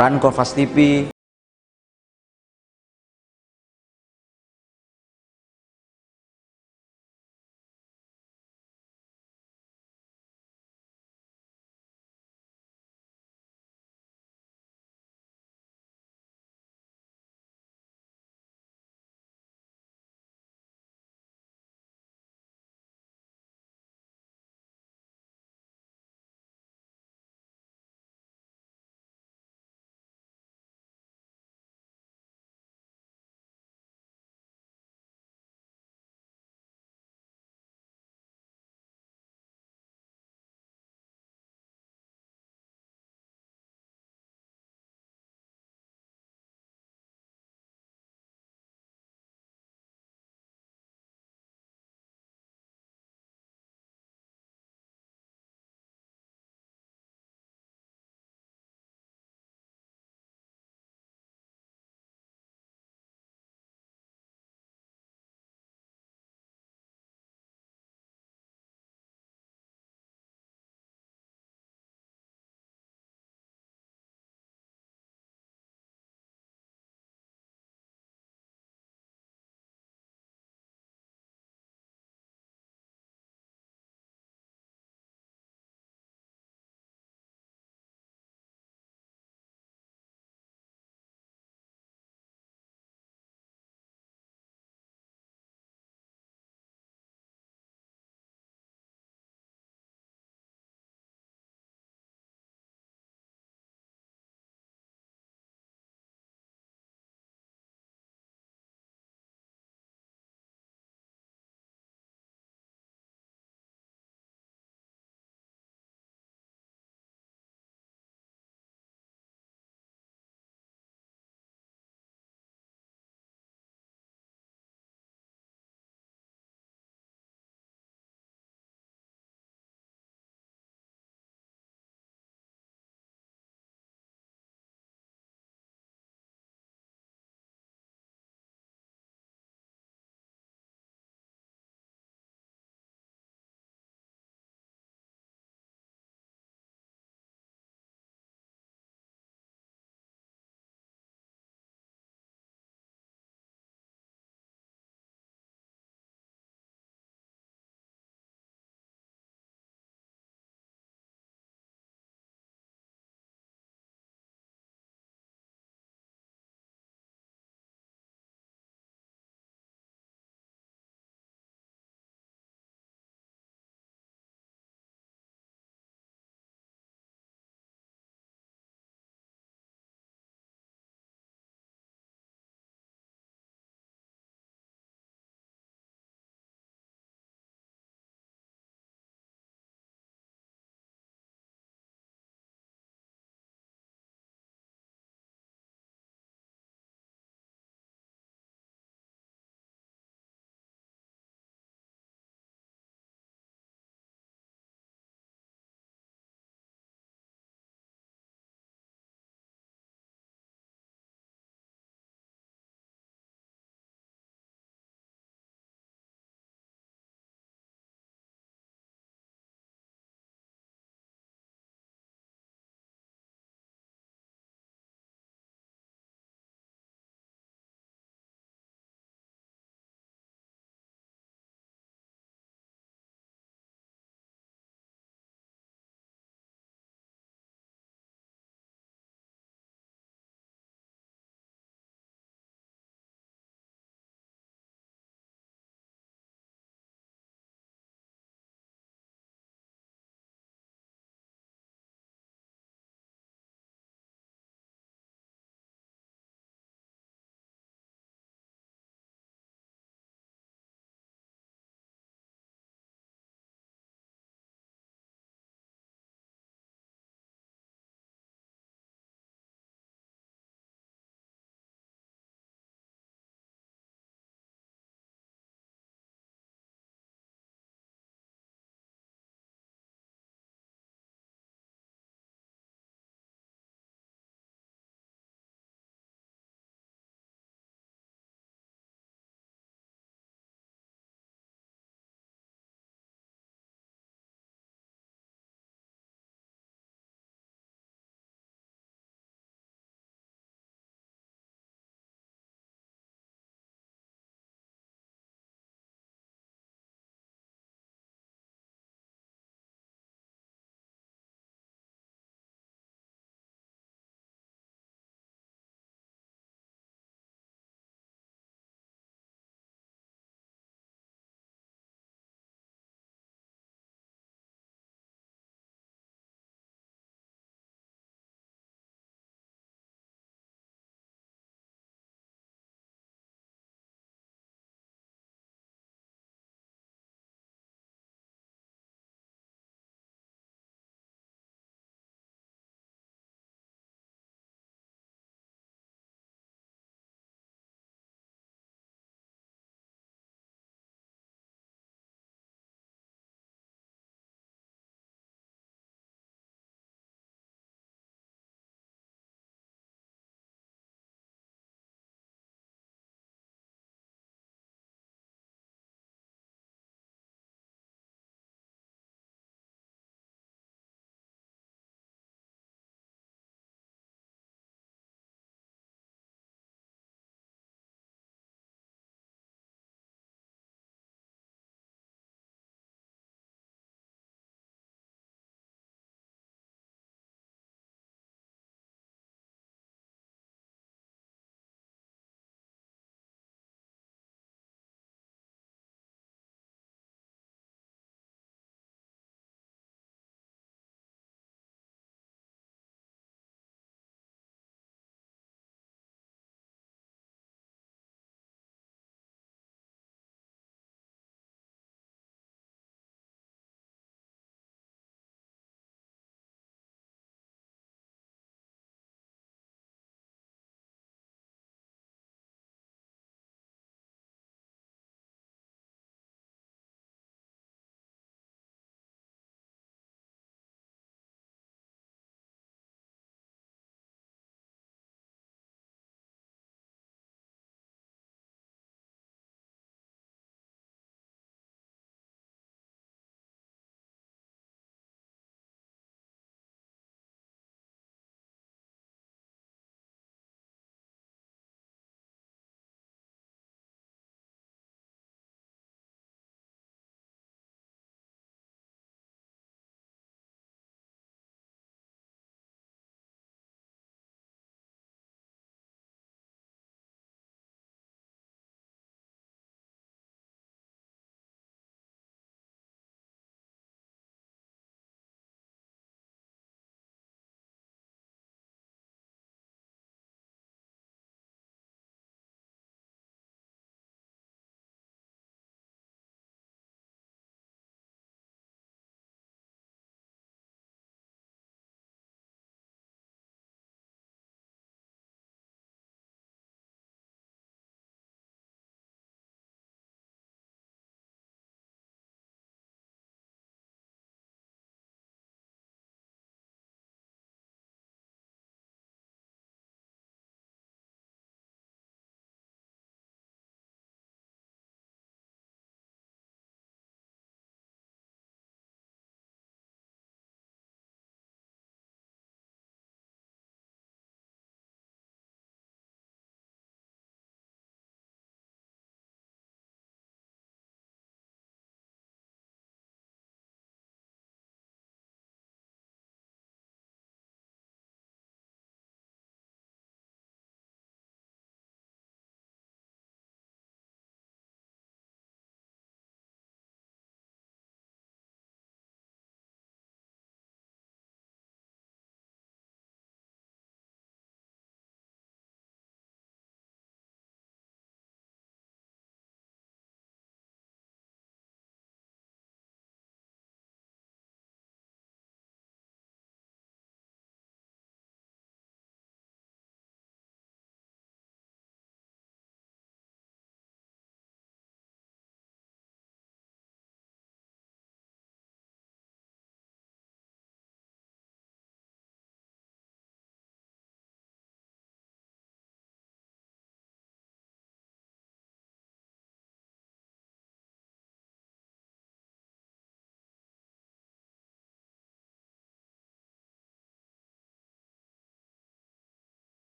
Run Kompas TV.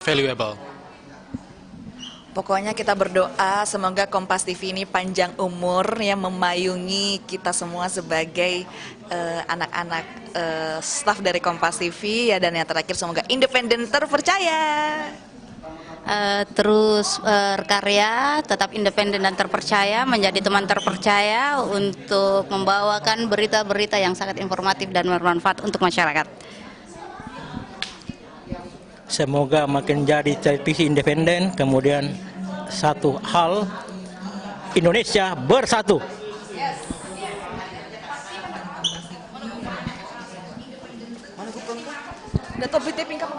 valuable. Pokoknya kita berdoa semoga Kompas TV ini panjang umur ya, memayungi kita semua sebagai anak-anak staf dari Kompas TV ya, dan yang terakhir semoga independen terpercaya. Terus berkarya, tetap independen dan terpercaya, menjadi teman terpercaya untuk membawakan berita-berita yang sangat informatif dan bermanfaat untuk masyarakat. Semoga makin jadi televisi independen, kemudian satu hal, Indonesia bersatu. Udah top taping kamu.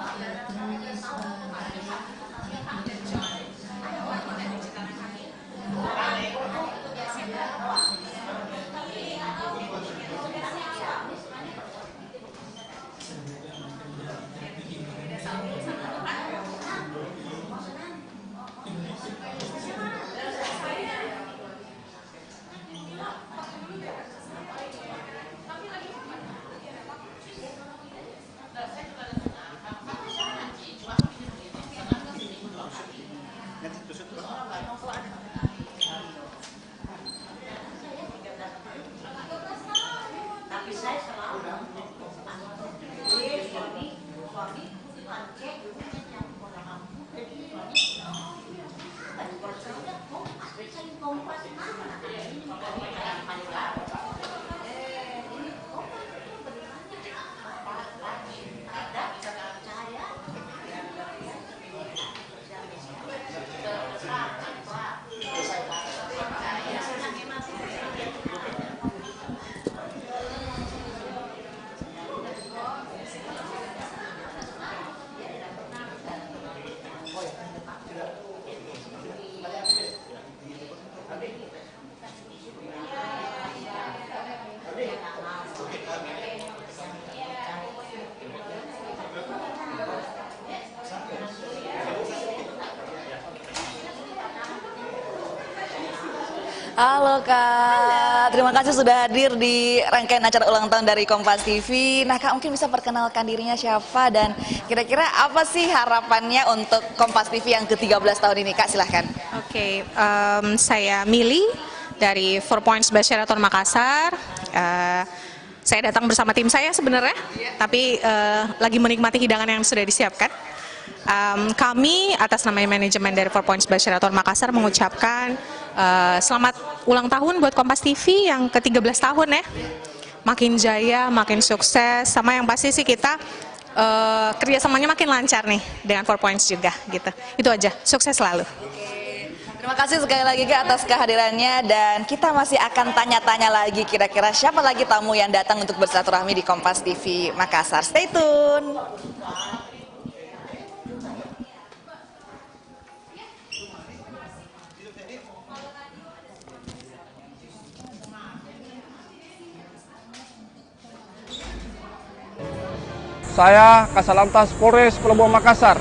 Halo Kak, terima kasih sudah hadir di rangkaian acara ulang tahun dari Kompas TV. Nah Kak, mungkin bisa perkenalkan dirinya siapa dan kira-kira apa sih harapannya untuk Kompas TV yang ke-13 tahun ini Kak, silahkan. Oke, saya Mili dari 4 Points Basyaraton Makassar. Saya datang bersama tim saya sebenarnya, tapi lagi menikmati hidangan yang sudah disiapkan. Kami atas nama manajemen dari 4 Points Basyaraton Makassar mengucapkan selamat ulang tahun buat Kompas TV yang ke-13 tahun ya. Makin jaya, makin sukses, sama yang pasti sih kita kerjasamanya makin lancar nih dengan 4 Points juga gitu. Itu aja, sukses selalu. Terima kasih sekali lagi Kak atas kehadirannya, dan kita masih akan tanya-tanya lagi kira-kira siapa lagi tamu yang datang untuk bersilaturahmi di Kompas TV Makassar. Stay tune. Saya Kasalantas Polres Pelabuhan Makassar.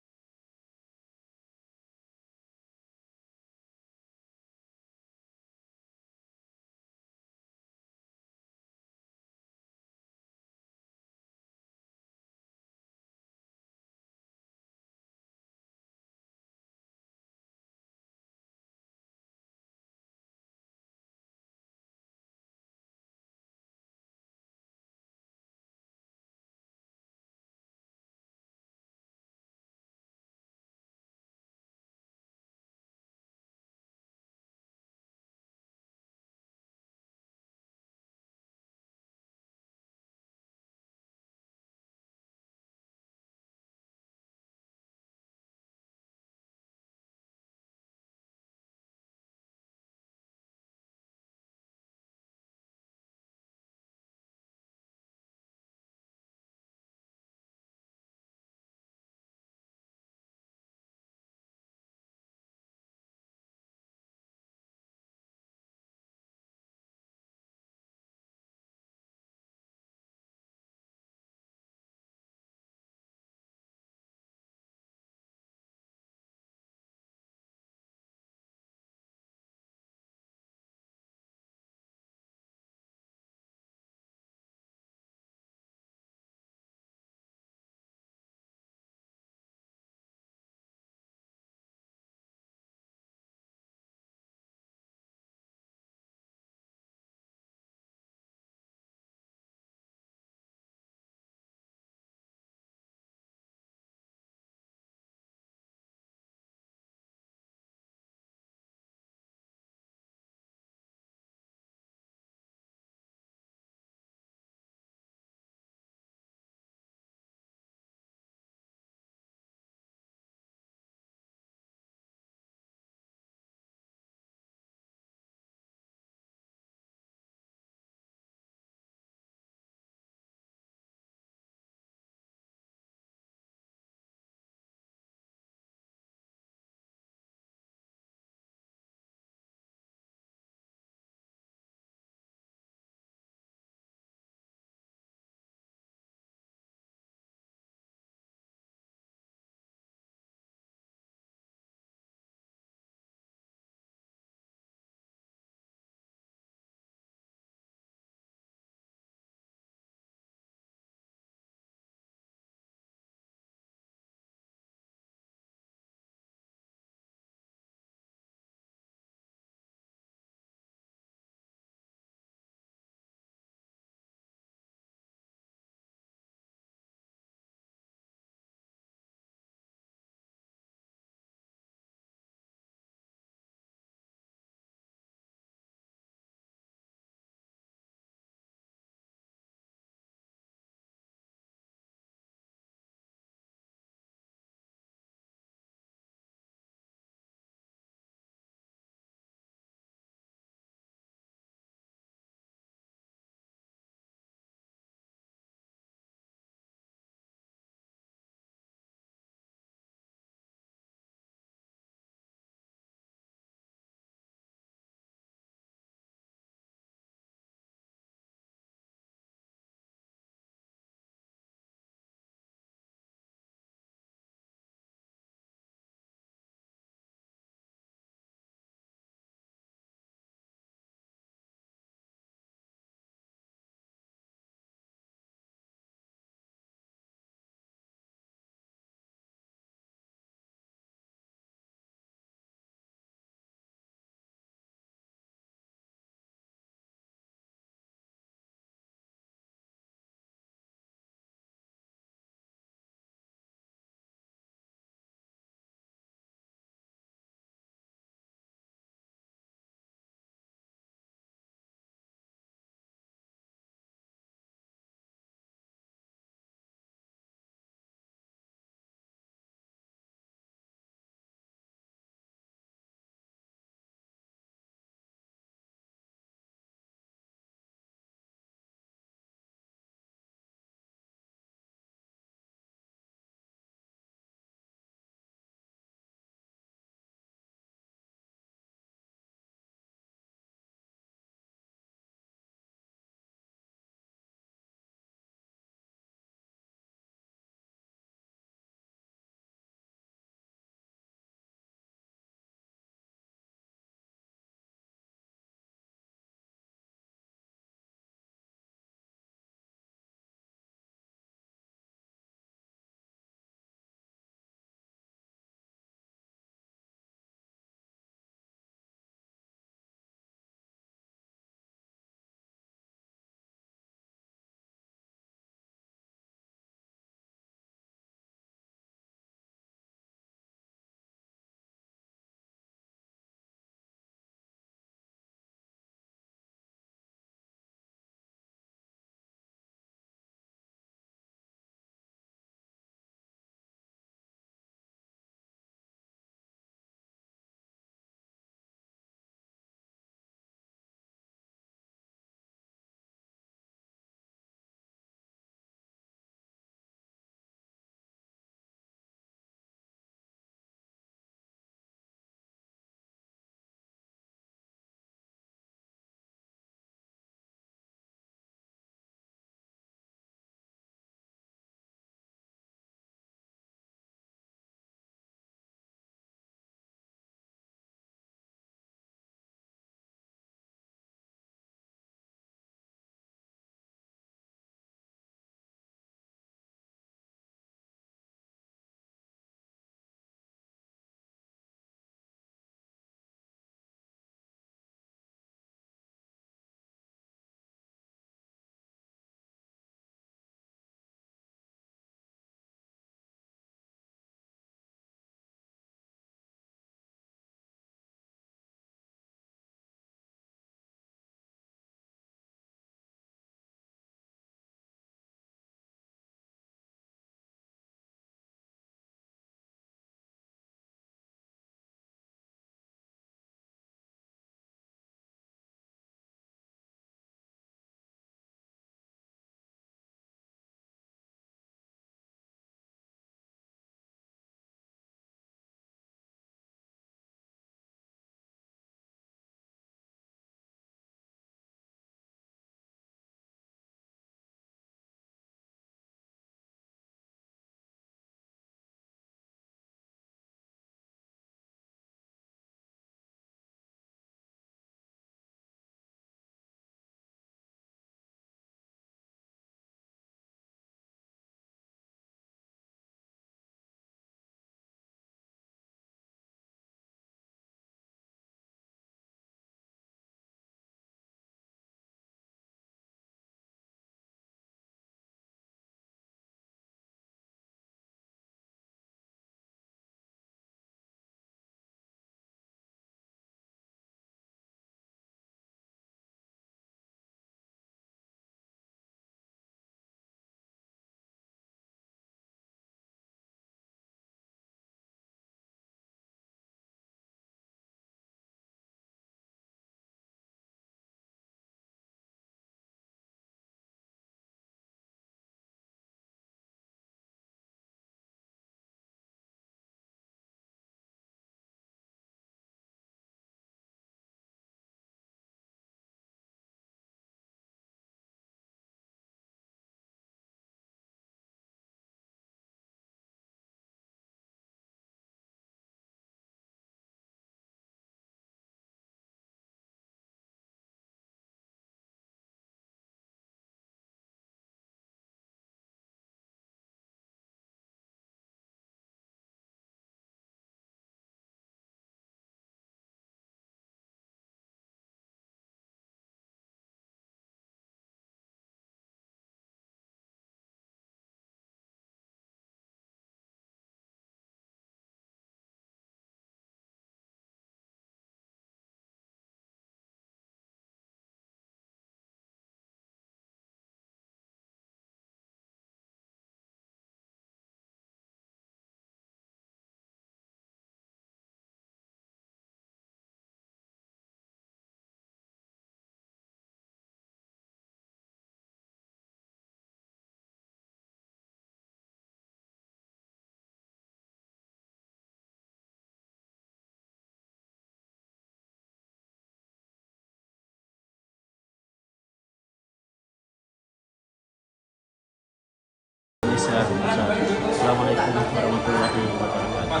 Indonesia bersatu. Assalamualaikum warahmatullahi wabarakatuh.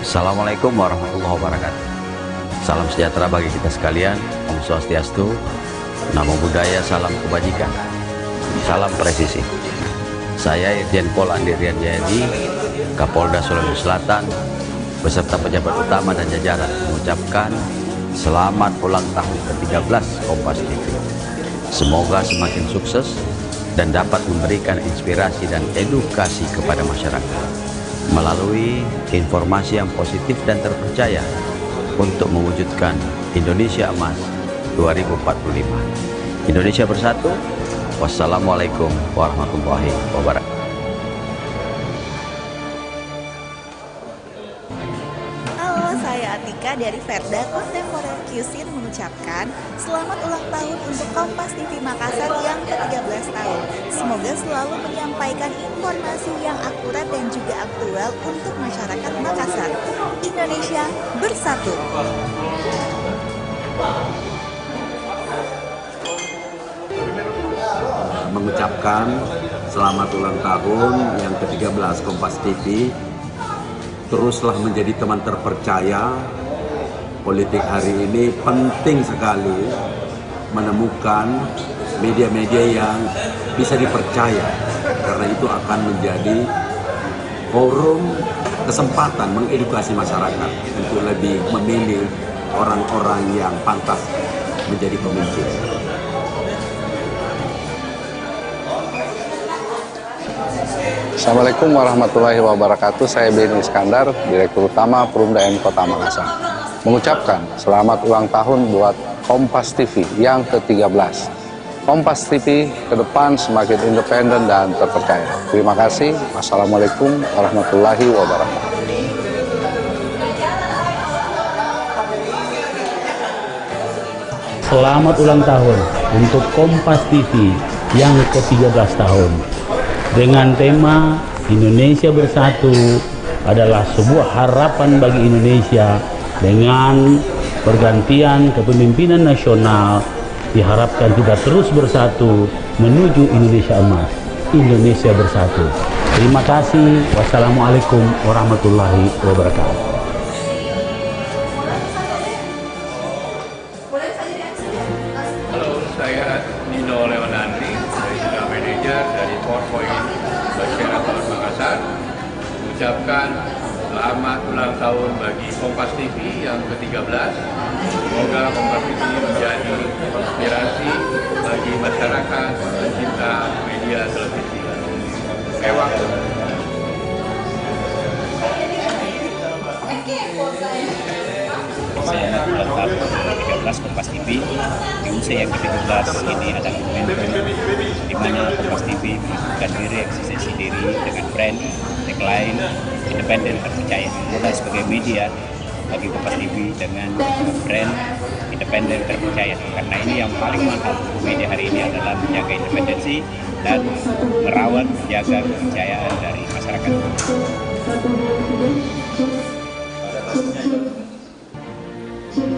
Assalamualaikum warahmatullahi wabarakatuh. Salam sejahtera bagi kita sekalian. Om Swastiastu, Namo Buddhaya, salam kebajikan, salam presisi. Saya Irjen Pol Andi Rian Jayadi, Kapolda Sulawesi Selatan, beserta pejabat utama dan jajaran mengucapkan selamat ulang tahun ke-13 Kompas TV. Semoga semakin sukses dan dapat memberikan inspirasi dan edukasi kepada masyarakat melalui informasi yang positif dan terpercaya untuk mewujudkan Indonesia Emas 2045. Indonesia bersatu. Wassalamualaikum warahmatullahi wabarakatuh. Halo, saya Atika dari Verda Contemporary Cuisine mengucapkan selamat ulang tahun untuk Kompas TV Makassar yang ke-13 tahun. Semoga selalu menyampaikan informasi yang akurat dan juga aktual untuk masyarakat Makassar. Indonesia bersatu. Mengucapkan selamat ulang tahun yang ke-13 Kompas TV. Teruslah menjadi teman terpercaya. Politik hari ini penting sekali menemukan media-media yang bisa dipercaya, karena itu akan menjadi forum kesempatan mengedukasi masyarakat untuk lebih memilih orang-orang yang pantas menjadi pemimpin. Assalamualaikum warahmatullahi wabarakatuh. Saya Beni Iskandar, Direktur Utama Perumda M Kota Makassar. Mengucapkan selamat ulang tahun buat Kompas TV yang ke-13. Kompas TV ke depan semakin independen dan terpercaya. Terima kasih. Wassalamualaikum warahmatullahi wabarakatuh. Selamat ulang tahun untuk Kompas TV yang ke-13 tahun. Dengan tema Indonesia Bersatu adalah sebuah harapan bagi Indonesia. Dengan pergantian kepemimpinan nasional, diharapkan kita terus bersatu menuju Indonesia Emas. Indonesia Bersatu. Terima kasih. Wassalamualaikum warahmatullahi wabarakatuh. Halo, saya Nino Leonandri, Regional Manager dari PowerPoint Sheraton Makassar. Mengucapkan selamat ulang tahun bagi Kompas TV yang ke-13. Semoga Kompas TV menjadi inspirasi bagi masyarakat pencinta media televisi. Ewak. Selamat ulang tahun ke-13 Kompas TV. Di usia yang ke-13 ini adalah momentum di mana Kompas TV menunjukkan diri, eksistensi diri dengan brand, tagline, independen, terpercaya. Kita sebagai media bagi Kompas TV dengan brand independen, terpercaya. Karena ini yang paling mahal untuk media hari ini adalah menjaga independensi dan merawat, menjaga kepercayaan dari masyarakat.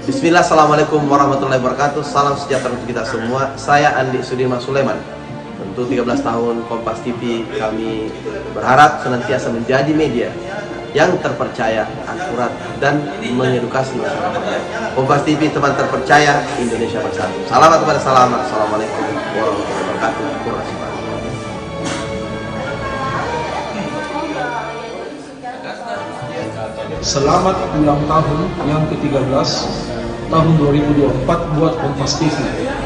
Bismillah, Assalamualaikum warahmatullahi wabarakatuh. Salam sejahtera untuk kita semua. Saya Andi Sudirman Sulaiman. Tentu 13 tahun Kompas TV, kami berharap senantiasa menjadi media yang terpercaya, akurat, dan mengedukasi masyarakat. Kompas TV, teman terpercaya, Indonesia Bersatu. Selamat kepada selamat. Assalamualaikum warahmatullahi wabarakatuh. Terima kasih. Selamat ulang tahun yang ke-13 tahun 2024 buat Kompas TV.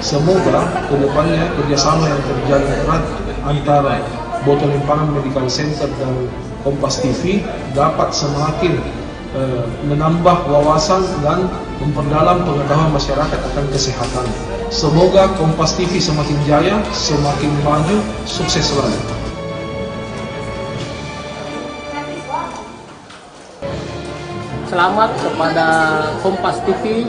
Semoga kedepannya kerjasama yang terjalin erat antara Botol Limpangan Medical Center dan Kompas TV dapat semakin menambah wawasan dan memperdalam pengetahuan masyarakat akan kesehatan. Semoga Kompas TV semakin jaya, semakin maju, sukses selalu. Selamat kepada Kompas TV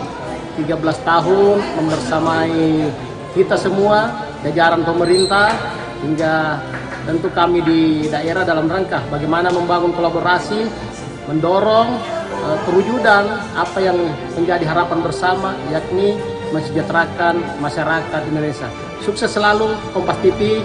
13 tahun membersamai kita semua, jajaran pemerintah, hingga tentu kami di daerah dalam rangka bagaimana membangun kolaborasi, mendorong perwujudan apa yang menjadi harapan bersama, yakni mensejahterakan masyarakat Indonesia. Sukses selalu Kompas TV.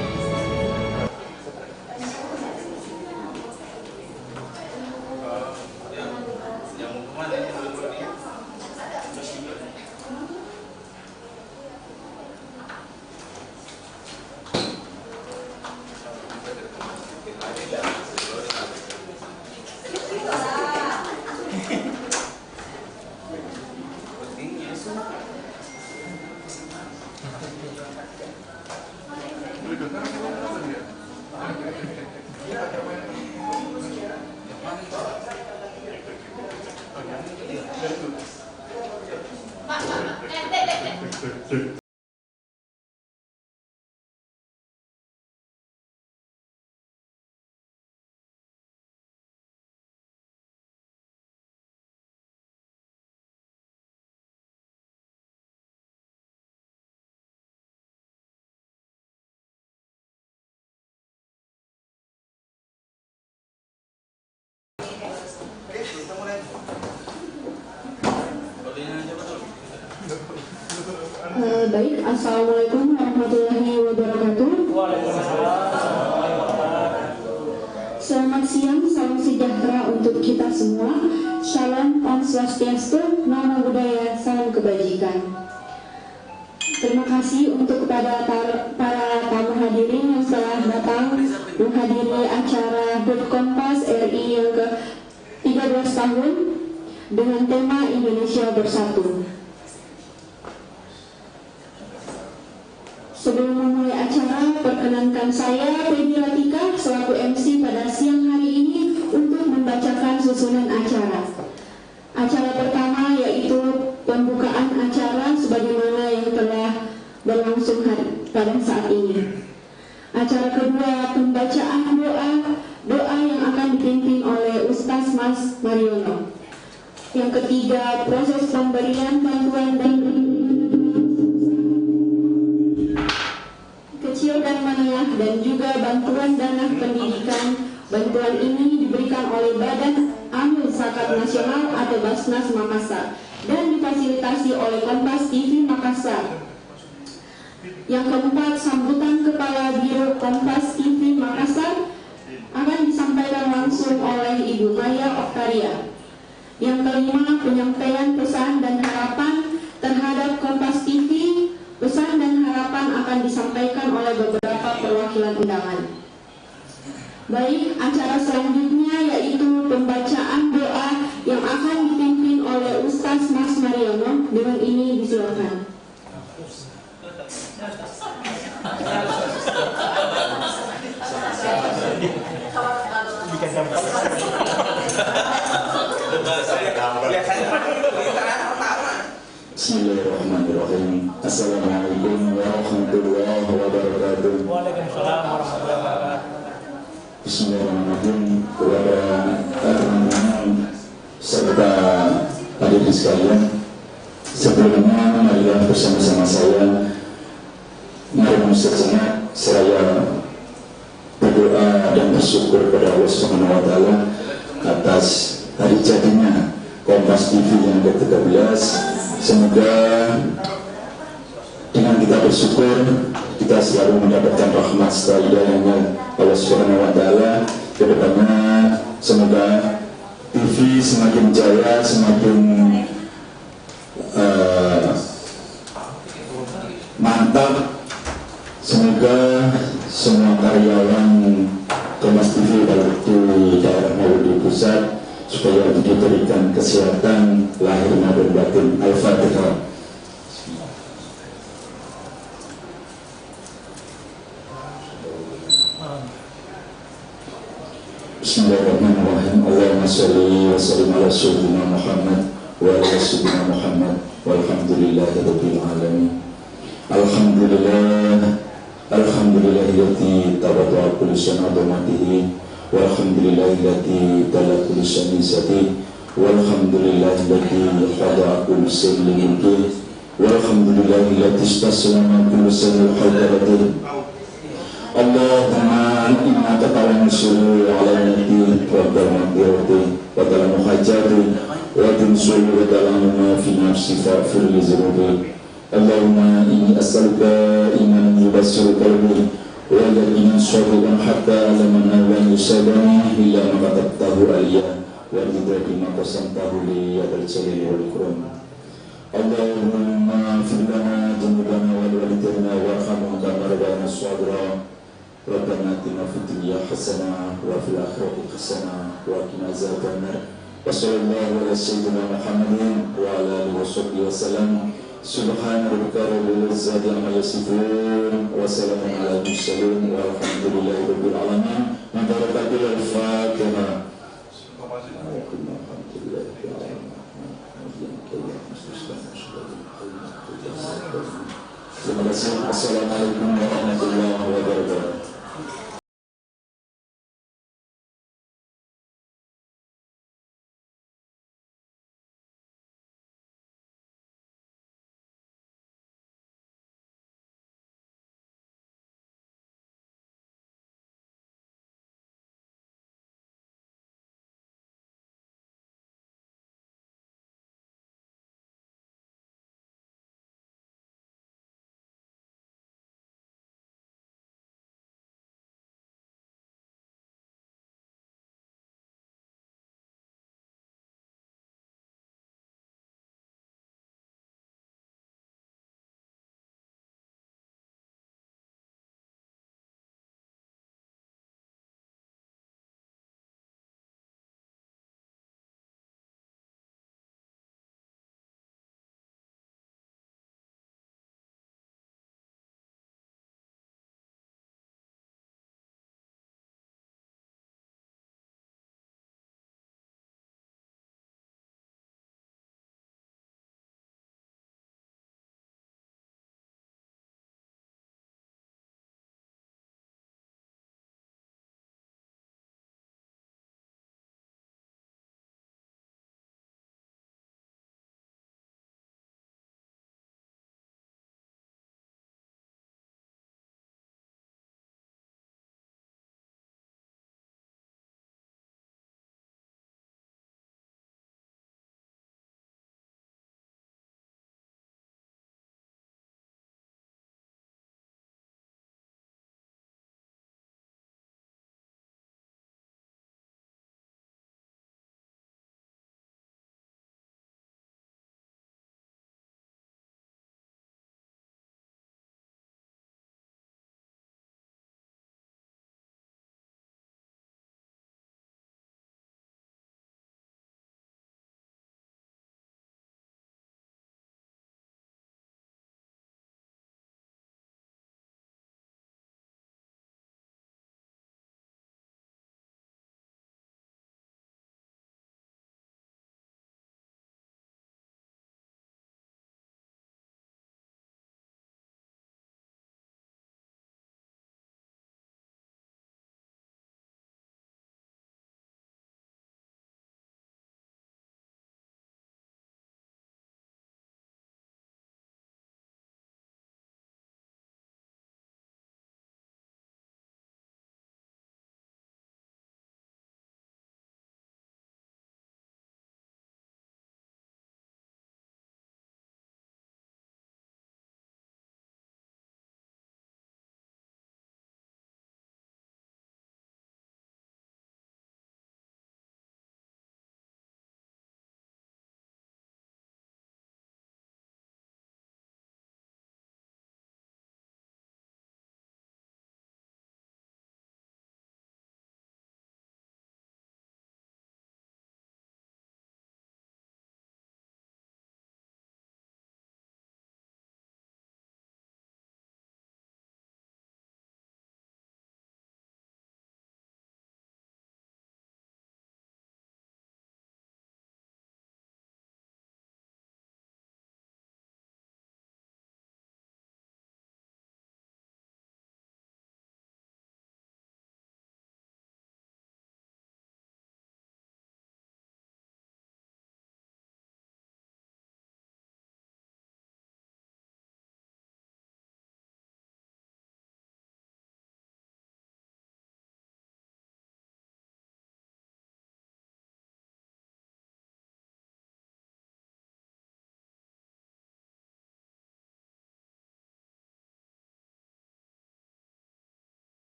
Baik, Assalamualaikum warahmatullahi wabarakatuh. Selamat siang, salam sejahtera untuk kita semua. Salam Om Swastiastu, Namo Buddhaya, salam kebajikan. Terima kasih untuk kepada para tamu hadirin yang telah datang menghadiri acara HUT Kompas RI yang ke-13 tahun dengan tema Indonesia Bersatu. Sebelum memulai acara, perkenankan saya, Peggy Latika, selaku MC pada siang hari ini untuk membacakan susunan acara. Acara pertama yaitu pembukaan acara sebagaimana yang telah berlangsung pada saat ini. Acara kedua, pembacaan doa yang akan dipimpin oleh Ustaz Mas Mariono. Yang ketiga, proses pemberian bantuan dan kecil dan menengah dan juga bantuan dana pendidikan. Bantuan ini diberikan oleh Badan Amil Zakat Nasional atau Basnas Makassar dan difasilitasi oleh Kompas TV Makassar. Yang keempat, sambutan Kepala Biro Kompas TV Makassar akan disampaikan langsung oleh Ibu Maya Oktaria. Yang kelima, penyampaian pesan dan harapan terhadap Kompas TV. Pesan dan harapan akan disampaikan oleh beberapa perwakilan undangan. Baik, acara selanjutnya yaitu pembacaan doa yang akan dipimpin oleh Ustaz Mas Mariono. Dengan ini disilakan. Bismillahirrahmanirrahim. Assalamualaikum warahmatullahi wabarakatuh. Waalaikumsalam warahmatullahi wabarakatuh. Bismillahirrahmanirrahim. Kepada teman-teman serta hadirin sekalian, sebelumnya marilah bersama-sama saya merenung sejenak seraya berdoa dan bersyukur kepada Allah Subhanahu wa taala atas hari jadinya Kompas TV yang ke-13. Semoga dengan kita bersyukur kita selalu mendapatkan rahmat serta hidayahnya Allah Subhanahu wa taala. Kedepannya semoga TV semakin jaya, semakin mantap. Semoga semua karyawan Kompas TV baik di daerah maupun di pusat supaya diberikan kesehatan lahir maupun batin. Al-Fatihah. Bismillahirrahmanirrahim. Allahumma sholli wa sallim ala sayyidina Muhammad wa ala sayyidina Muhammad walhamdulillahi rabbil alamin. Alhamdulillah, alhamdulillahillati tawadda'a kullu syai'in 'azamatihi walhamdulillahillati tala kullu syai'in sati walhamdulillahillati khada'a kullu syai'in limulki walhamdulillahillati istaslama kullu syai'in hadarati. Allahumma innaka ta'lamu ala nabiyyi wa ta'lamu wa ta'lamu hajati wa tunsul wa ta'lamu ma fi nafsi fa'fir li dhunubi Allahumma inni as'aluka imanan yubassiru qalbi wa yaqinan shadiqan hatta alamana wa yusadani illa ma katabtahu aliyya wa ridaki ma qasamtahu li ya dal jalali wal ikram. Allahumma fir lana dhunubana wa walidina warhamhum kama rabbayana shaghira. Rabbana atina fid dunya hasanah wa fil akhirati hasanah wa qina adzabannar. Wa sallallahu ala sayyidina Muhammadin wa ala alihi wa sahbihi wasallam. Subhana rabbika rabbil izzati amma yasifun wa salamun alal mursalin walhamdulillahi rabbil alamin. Barakatul Fatihah. Terima kasih. Assalamualaikum warahmatullahi wabarakatuh.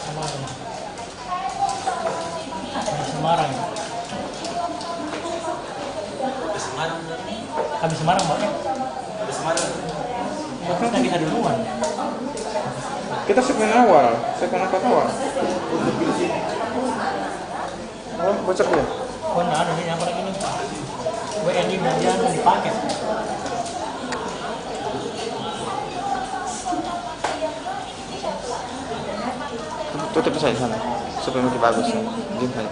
Semarang. Habis Semarang, Mbak ya? Habis Semarang. Ya, kan kita duluan. Kita segmen awal, segmen awal. Oh, bocor dia. Oh, nggak ada yang apa ini. WNI bagian dipakai. Tutup saja sana, supaya lebih bagus. Diam saja.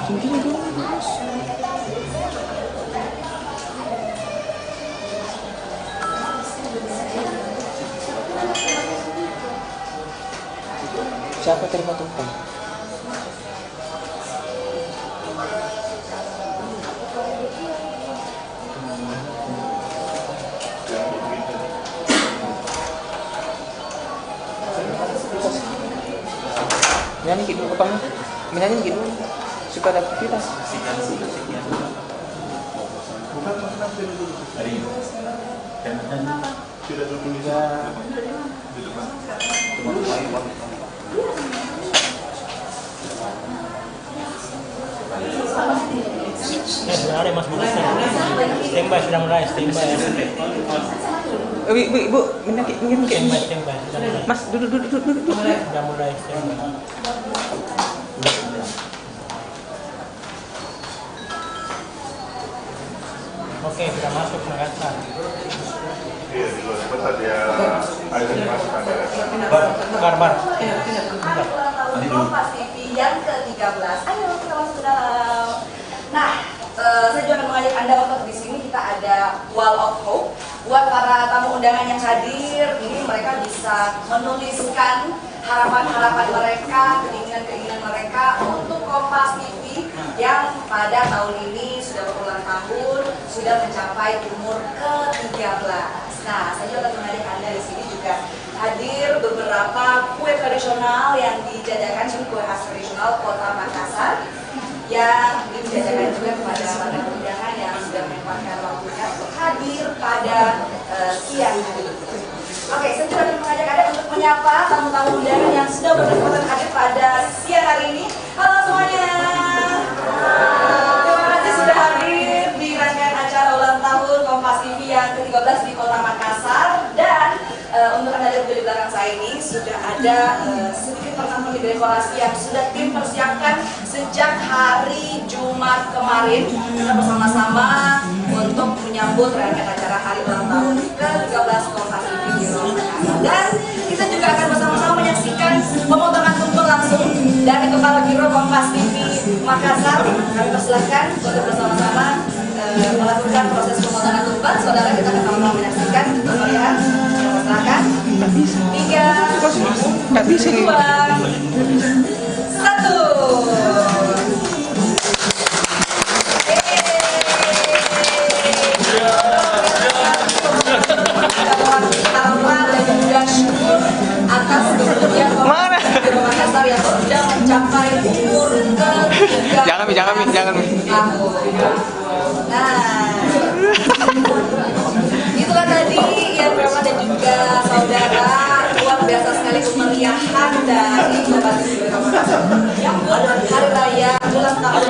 Tinggi dulu, Mas. Siapa terima tumpang? Menyanyi gitu kepala, menyanyi gitu supaya ada aktivitas. Sudah duduk di depan. Ya, sudah ada Mas Budi. Standby sudah mulai, standby. Ibu, standby. Mas, duduk. Sudah mulai standby. Oke, sudah masuk Makassar. Iya, di luar sebentar ya. Ayo masuk ada. Bar. Kompas TV yang ke-13. Ayo kita masuk ke dalam. Nah, saya juga akan mengajak Anda untuk di sini kita ada Wall of Hope. Buat para tamu undangan yang hadir, ini mereka bisa menuliskan harapan-harapan mereka, keinginan-keinginan mereka untuk Kompas TV yang pada tahun ini sudah berulang tahun, sudah mencapai umur ke-13. Nah, saya juga akan mengajak Anda di sini juga hadir beberapa kue tradisional yang dijajakan, ini kue khas tradisional Kota Makassar yang dijajakan juga kepada para undangan yang sudah menyempatkan waktunya untuk hadir pada siang hari. Oke, saya juga akan mengajak Anda untuk menyapa tamu-tamu undangan yang sudah berkesempatan hadir pada siang hari ini. Halo semuanya. Terima kasih sudah hadir di rangkaian acara ulang tahun Kompas TV yang ke-13 di Kota Makassar. Dan untuk Anda lihat di belakang saya ini sudah ada sedikit perlengkapan dekorasi yang sudah tim persiapkan sejak hari Jumat kemarin. Kita bersama-sama untuk menyambut rangkaian acara hari ulang tahun ke-13 Kompas TV di Makassar. Dan kita juga akan bersama-sama menyaksikan pemotongan tumpeng langsung dari Kepala Biro Kompas TV Makassar. Kami persilahkan untuk bersama-sama melakukan proses pemotongan tumpeng. Saudara, kita akan sama-sama menyaksikan kemeriahan. Silakan. 3, 2, 1. Atas kemudian Makassar yang sudah mencapai umur ke-3 Jangan. tahun. Nah, itulah tadi yang Bapak dan juga saudara, luar biasa sekali kemeriahan dari Kompas TV Makassar yang hari raya ulang tahun.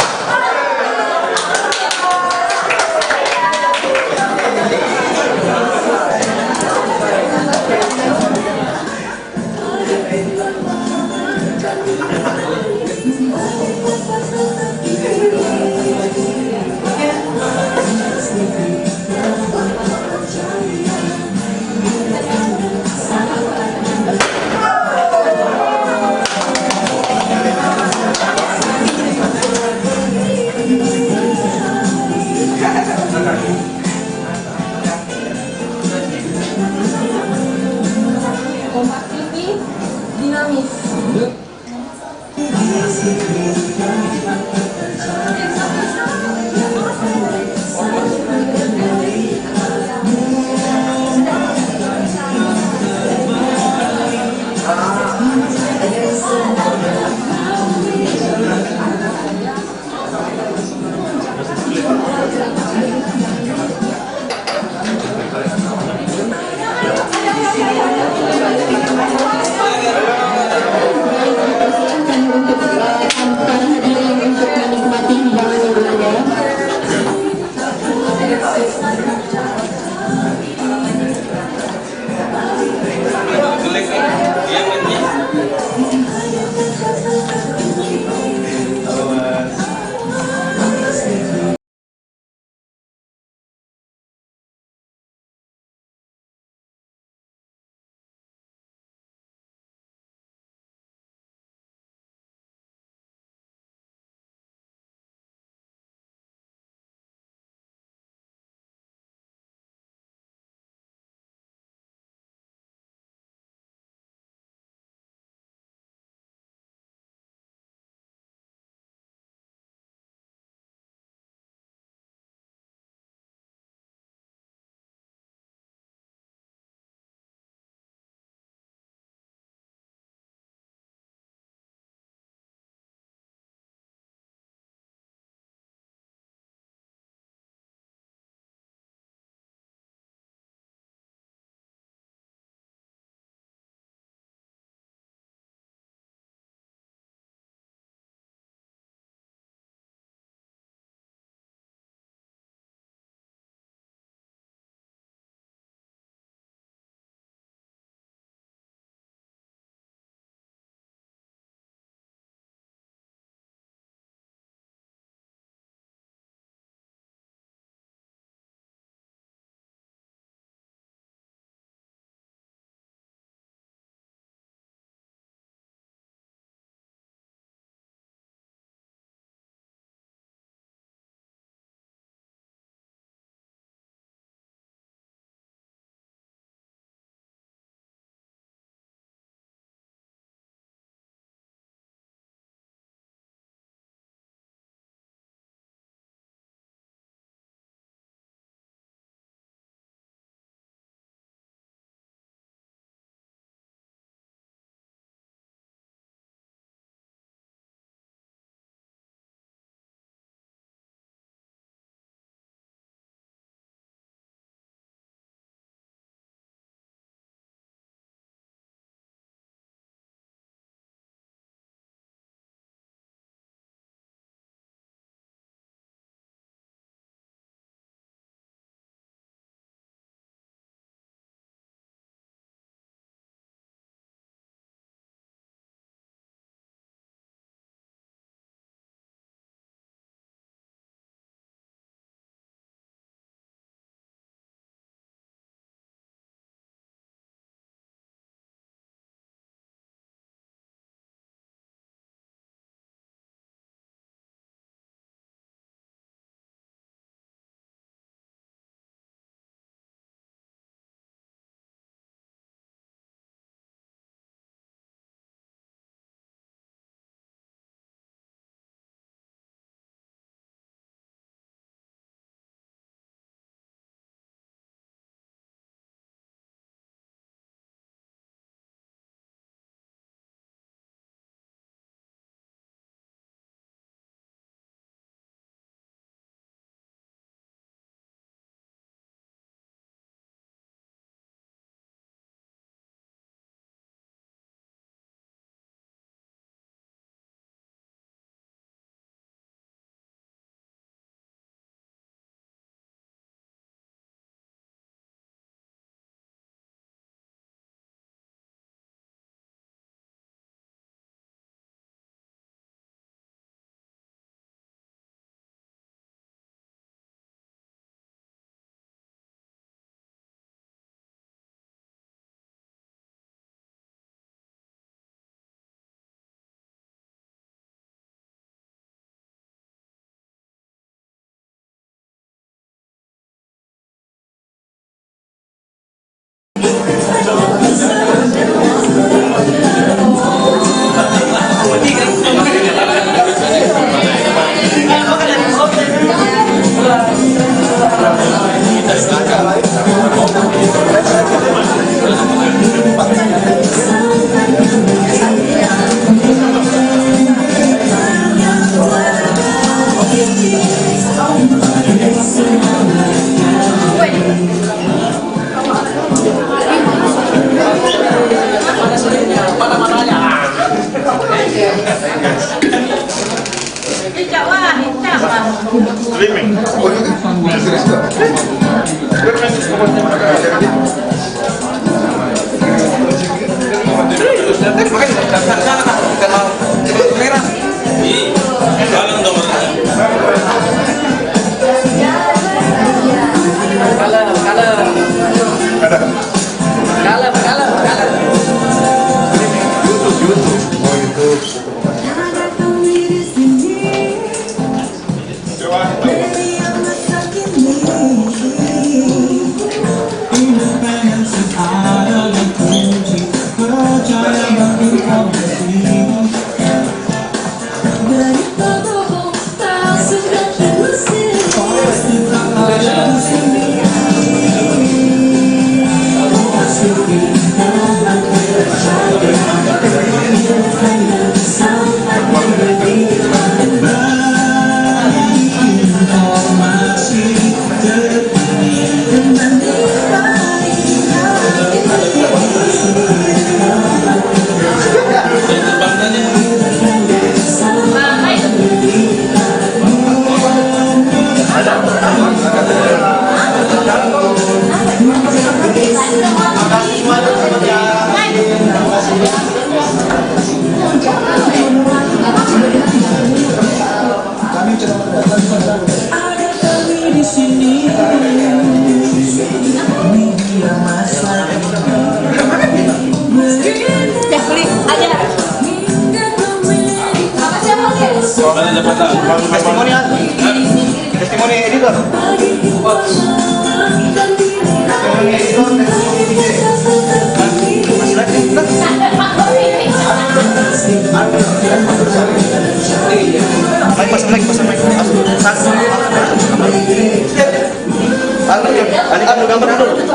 Anu gambar dulu.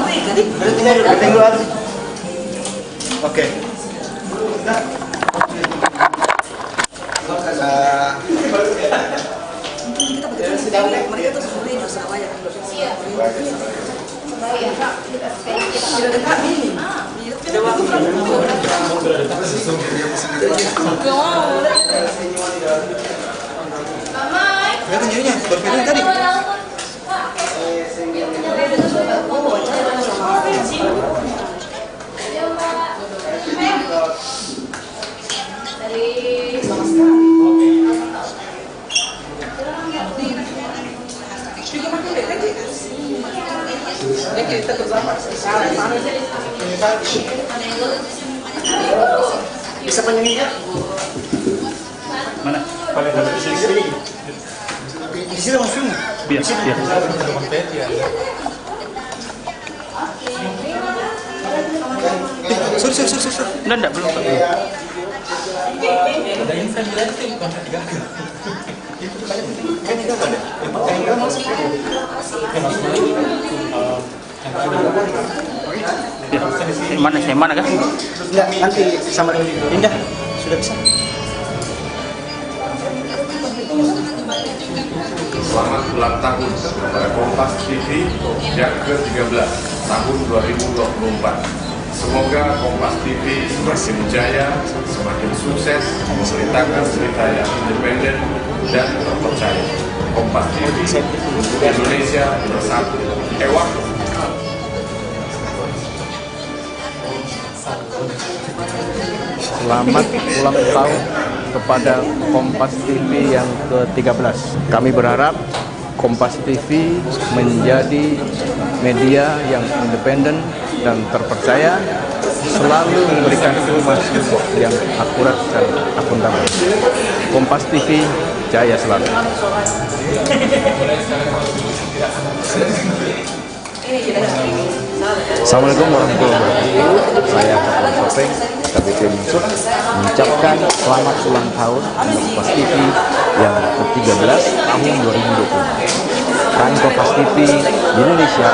Tengok dulu. Oke. Bisa panjangin ya? Mana? Di sini langsung. Biar. Sorry. Enggak, belum. Ada info berarti kontrak gagal. Kayaknya gagal deh. Yang masuk. Mana kan? Enggak, nanti sama Indah sudah bisa. Selamat ulang tahun kepada Kompas TV yang ke-13 tahun 2024. Semoga Kompas TV semakin jaya, semakin sukses, memberitakan cerita yang independen dan terpercaya. Kompas TV untuk Indonesia bersatu. Ewak. Selamat ulang tahun kepada Kompas TV yang ke-13. Kami berharap Kompas TV menjadi media yang independen dan terpercaya, selalu memberikan informasi yang akurat dan akuntabel. Kompas TV jaya selalu. Assalamualaikum warahmatullahi wabarakatuh. Saya Kapten Topeng, KBP Mansur, mengucapkan selamat ulang tahun untuk Kompas TV yang ke-13 tahun 2020. Kan Kompas TV di Indonesia